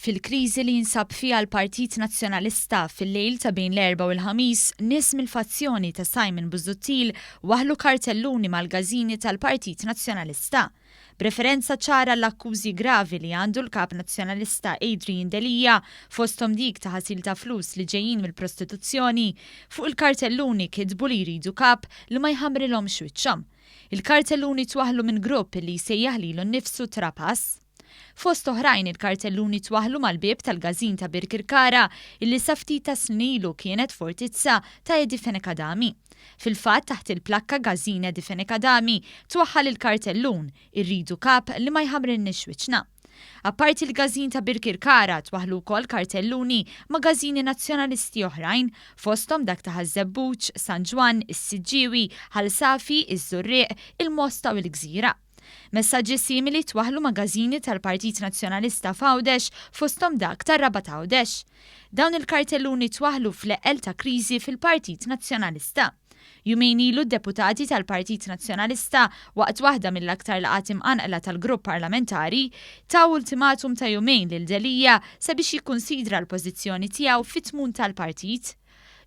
Fil-kriżi li jinsab fiha l-Partit Nazzjonalista fil-lejl ta' bejn l-Erbgħa u l-Ħamis, nies mill-fazzjoni ta' Simon Busuttil waħħlu kartelluni mal-Każini tal-Partit Nazzjonalista. B'referenza ċara għall-akkużi gravi li għandu l-kap Nazzjonalista Adrian Delia fosthom dik ta' ħasil ta' flus li ġejjin mill-prostituzzjoni, fuq il-kartelluni kitbu li jridu kap li ma jħammrilhomx wiċċhom. Il-kartelluni twaħħlu minn grupp li jsejjaħ lilu nnifsu trapass. Fost oħrajn il-kartelluni twaħħlu mal-bib tal-Gazin ta' Birkirkara illi sa ftit snilu kienet fortizza ta' Edifenekadami. Fil-fatt taħt il-plakka Gazin Edifenekadami twaħħal il-kartellun irridu kap li ma jħammrilniex wiċċna. Apparti il-Gazin ta' Birkirkara twaħħlu wkoll kartelluni ma' Gazini nazzjonalisti oħrajn fosthom dak ta' Ħażebbuċ, San Ġwan, is-Siġġiewi, Ħalsafi, iż-Żurrieq, il-Mosta u l-Gżira. Messaġġi simili twaħħlu magażini tal-Partit Nazzjonalista f'Għawdex fosthom dak tar-Raba ta' Għawdex. Dawn il-kartelluni twaħħlu fl-eqel ta' kriżi fil-Partit Nazzjonalista. Jumejn ilu d-deputati tal-Partit Nazzjonalista waqt waħda mill-aktar laqat imqanqla tal-grupp parlamentari taw ultimatum ta' jumejn lil Delia sabiex jikkunsidra l-pożizzjoni tiegħu fit-tmum tal-partit.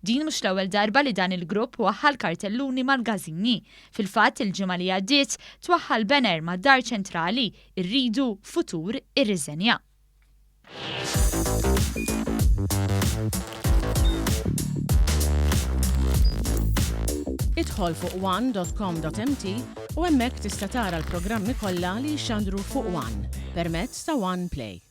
Din mhux l-ewwel darba li dan il-grupp waħħal kartelluni mal-Każini. Fil-fatt il-ġimgħa li għaddiet twaħħal banner mad-Dar Ċentrali jridu futur ir-Riżenja. Idħol fuq one.com.mt u hemmhekk tista' tara l-programmi kollha li jxandru fuq One permezz ta' One Play.